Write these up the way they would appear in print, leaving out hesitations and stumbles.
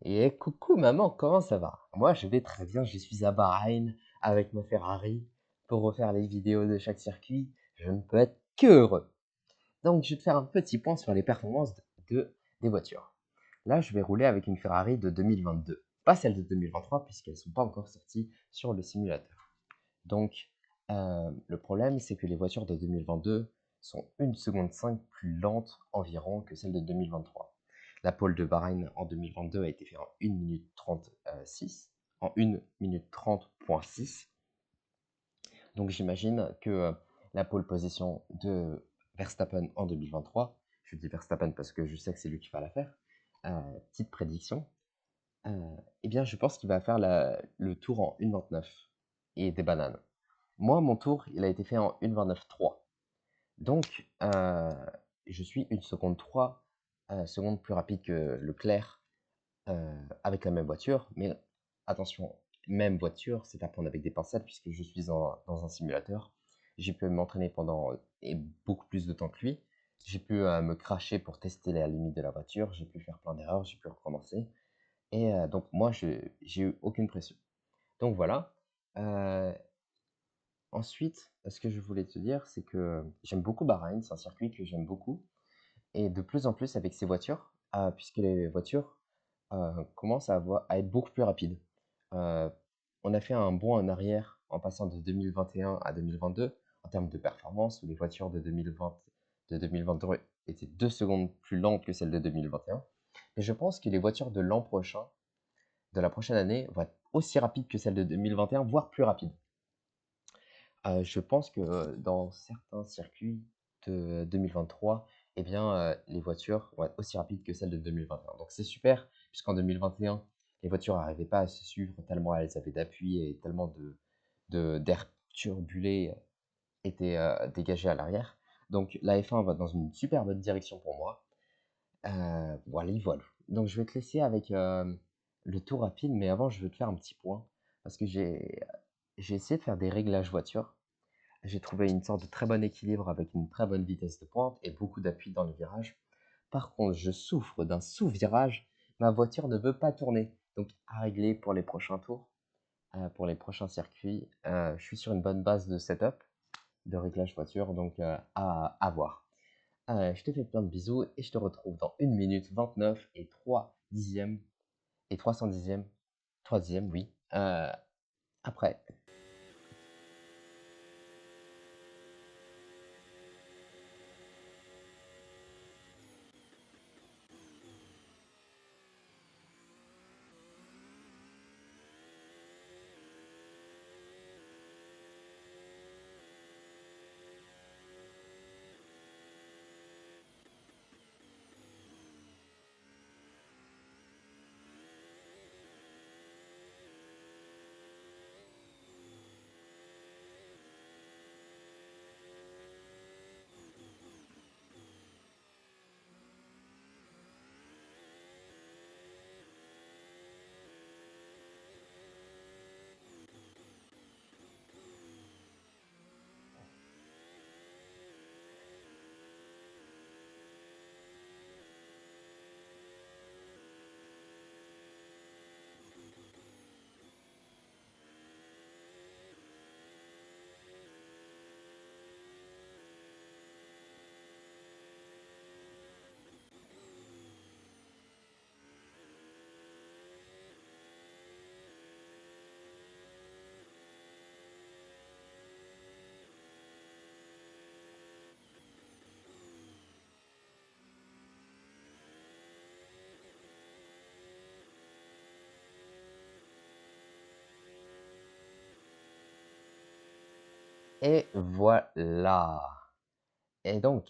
Et coucou maman, comment ça va? Moi je vais très bien, je suis à Bahreïn avec ma Ferrari pour refaire les vidéos de chaque circuit. Je ne peux être que heureux. Donc je vais te faire un petit point sur les performances des voitures. Là je vais rouler avec une Ferrari de 2022, pas celle de 2023 puisqu'elles ne sont pas encore sorties sur le simulateur. Donc le problème c'est que les voitures de 2022 sont 1 seconde 5 plus lentes environ que celles de 2023. La pole de Bahreïn en 2022 a été faite en 1 minute 36, en 1 minute 30.6. Donc j'imagine que la pole position de Verstappen en 2023, je dis Verstappen parce que je sais que c'est lui qui va la faire, petite prédiction, eh bien je pense qu'il va faire le tour en 1,29 et des bananes. Moi, mon tour, il a été fait en 1,29,3. Donc, je suis 1 seconde 3 secondes plus rapide que Leclerc avec la même voiture. Mais attention, même voiture, c'est à prendre avec des pincettes puisque je suis dans un simulateur. J'ai pu m'entraîner pendant et beaucoup plus de temps que lui. J'ai pu me cracher pour tester la limite de la voiture. J'ai pu faire plein d'erreurs, j'ai pu recommencer. Et donc, moi, j'ai eu aucune pression. Donc voilà. Euh, Ensuite, ce que je voulais te dire, c'est que j'aime beaucoup Bahreïn, c'est un circuit que j'aime beaucoup. Et de plus en plus avec ces voitures, puisque les voitures commencent à être beaucoup plus rapides. Euh, on a fait un bond en arrière en passant de 2021 à 2022 en termes de performance, où les voitures de 2020, de 2023 étaient 2 secondes plus lentes que celles de 2021. Mais je pense que les voitures de l'an prochain, de la prochaine année, vont être aussi rapides que celles de 2021, voire plus rapides. Je pense que, dans certains circuits de 2023, eh bien, les voitures vont être aussi rapides que celles de 2021. Donc c'est super, puisqu'en 2021, les voitures n'arrivaient pas à se suivre tellement elles avaient d'appui et tellement d'air turbulé était dégagé à l'arrière. Donc la F1 va dans une super bonne direction pour moi. Voilà, voilà. Donc je vais te laisser avec le tour rapide, mais avant je veux te faire un petit point, parce que j'ai essayé de faire des réglages voiture. J'ai trouvé une sorte de très bon équilibre avec une très bonne vitesse de pointe et beaucoup d'appui dans les virages. Par contre, je souffre d'un sous-virage. Ma voiture ne veut pas tourner. Donc, à régler pour les prochains tours, pour les prochains circuits. Je suis sur une bonne base de setup, de réglage voiture, donc à voir. Je te fais plein de bisous et je te retrouve dans 1 minute 29 et 3 dixièmes et 300 dixièmes, 3 dixièmes, oui, après. Et voilà. Et donc,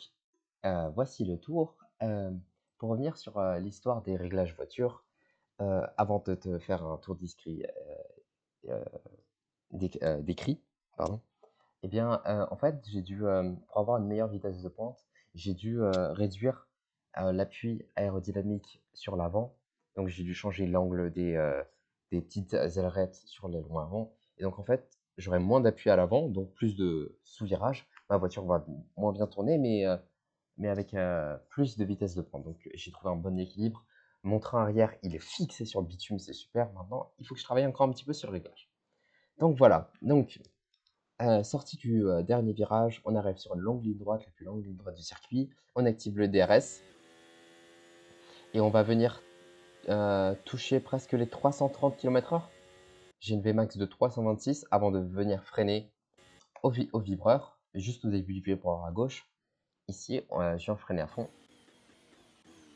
voici le tour. Pour revenir sur l'histoire des réglages voiture, avant de te faire un tour euh, décrit, pardon, eh bien, en fait, pour avoir une meilleure vitesse de pointe, j'ai dû réduire l'appui aérodynamique sur l'avant. Donc, j'ai dû changer l'angle des petites ailerettes sur l'aileron avant. Et donc, en fait, j'aurai moins d'appui à l'avant, donc plus de sous-virage. Ma voiture va moins bien tourner, mais avec plus de vitesse de pointe. Donc, j'ai trouvé un bon équilibre. Mon train arrière, il est fixé sur le bitume, c'est super. Maintenant, il faut que je travaille encore un petit peu sur le réglage. Donc voilà, donc sortie du dernier virage, on arrive sur une longue ligne droite, la plus longue ligne droite du circuit. On active le DRS et on va venir toucher presque les 330 km/h. J'ai une Vmax de 326 avant de venir freiner au vibreur, juste au début du vibreur à gauche. Ici, je viens freiner à fond.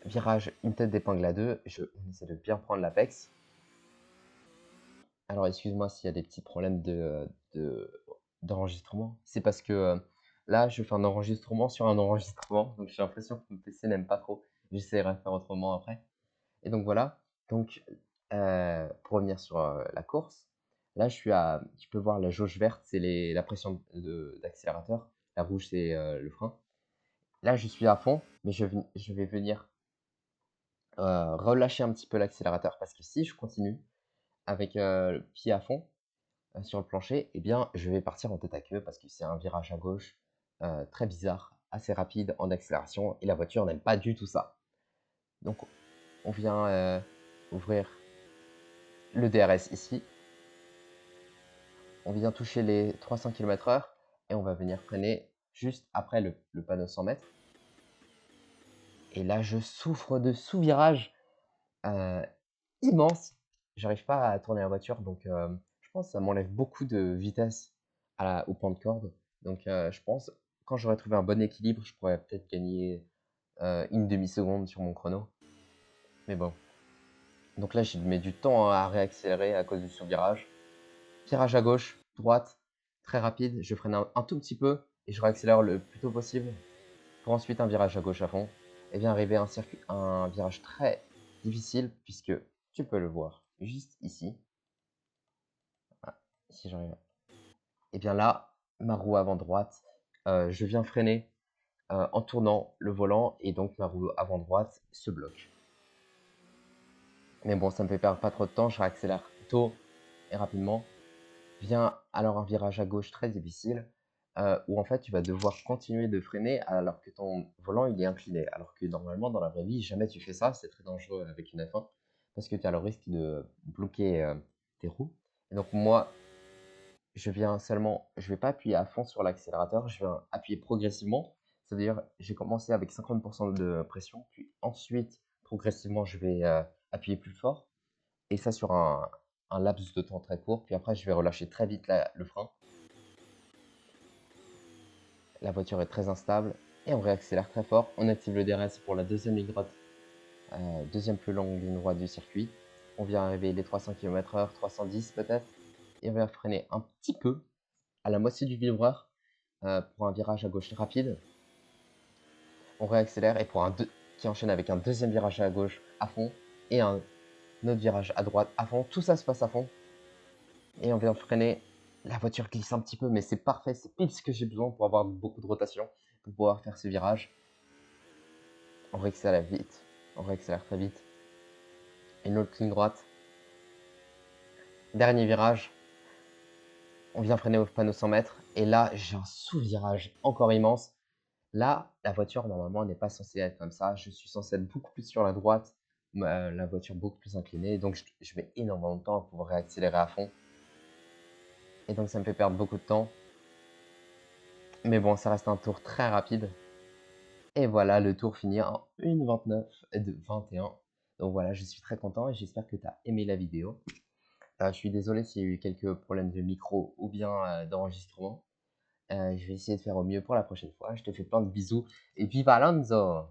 Virage, une tête d'épingle à 2, on essaie de bien prendre l'apex. Alors excuse-moi s'il y a des petits problèmes d'enregistrement. C'est parce que là, je fais un enregistrement sur un enregistrement, donc j'ai l'impression que mon PC n'aime pas trop. J'essaierai de faire autrement après. Et donc voilà, donc pour revenir sur la course, là tu peux voir la jauge verte, c'est la pression d'accélérateur, la rouge c'est le frein. Là je suis à fond, mais je vais venir relâcher un petit peu l'accélérateur parce que si je continue avec le pied à fond sur le plancher, eh bien je vais partir en tête à queue parce que c'est un virage à gauche très bizarre, assez rapide en accélération et la voiture n'aime pas du tout ça. Donc on vient ouvrir le DRS ici. On vient toucher les 300 km/h et on va venir freiner juste après le panneau 100 mètres. Et là, je souffre de sous-virage immense. J'arrive pas à tourner la voiture, donc je pense que ça m'enlève beaucoup de vitesse au pan de corde. Donc je pense, quand j'aurai trouvé un bon équilibre, je pourrais peut-être gagner une demi-seconde sur mon chrono. Mais bon. Donc là, je mets du temps à réaccélérer à cause du sous-virage. Virage à gauche, droite, très rapide. Je freine un tout petit peu et je réaccélère le plus tôt possible. Pour ensuite un virage à gauche à fond. Et bien arriver à un virage très difficile puisque tu peux le voir juste ici. Voilà, si j'arrive. Et bien là, ma roue avant droite, je viens freiner en tournant le volant et donc ma roue avant droite se bloque. Mais bon, ça me fait perdre pas trop de temps, je réaccélère tôt et rapidement. Vient alors un virage à gauche très difficile où en fait tu vas devoir continuer de freiner alors que ton volant il est incliné. Alors que normalement dans la vraie vie, jamais tu fais ça, c'est très dangereux avec une F1 parce que tu as le risque de bloquer tes roues. Et donc moi, je vais pas appuyer à fond sur l'accélérateur, je vais appuyer progressivement. Ça veut dire j'ai commencé avec 50% de pression, puis ensuite progressivement je vais appuyer plus fort. Et ça sur un laps de temps très court. Puis après, je vais relâcher très vite le frein. La voiture est très instable et on réaccélère très fort. On active le DRS pour la deuxième ligne droite, deuxième plus longue ligne droite du circuit. On vient arriver les 300 km/h, 310 peut-être. Et on va freiner un petit peu à la moitié du vibreur pour un virage à gauche rapide. On réaccélère et qui enchaîne avec un deuxième virage à gauche à fond et un autre virage à droite à fond. Tout ça se passe à fond. Et on vient freiner. La voiture glisse un petit peu, mais c'est parfait. C'est pile ce que j'ai besoin pour avoir beaucoup de rotation, pour pouvoir faire ce virage. On réaccélère vite. On réaccélère très vite. Une autre ligne droite. Dernier virage. On vient freiner au panneau 100 mètres. Et là, j'ai un sous-virage encore immense. Là, la voiture, normalement, n'est pas censée être comme ça. Je suis censé être beaucoup plus sur la droite. La voiture beaucoup plus inclinée. Donc, je mets énormément de temps à pouvoir réaccélérer à fond. Et donc, ça me fait perdre beaucoup de temps. Mais bon, ça reste un tour très rapide. Et voilà, le tour finit en 1:29 de 21. Donc voilà, je suis très content et j'espère que tu as aimé la vidéo. Je suis désolé s'il y a eu quelques problèmes de micro ou bien d'enregistrement. Je vais essayer de faire au mieux pour la prochaine fois. Je te fais plein de bisous et viva Alonso!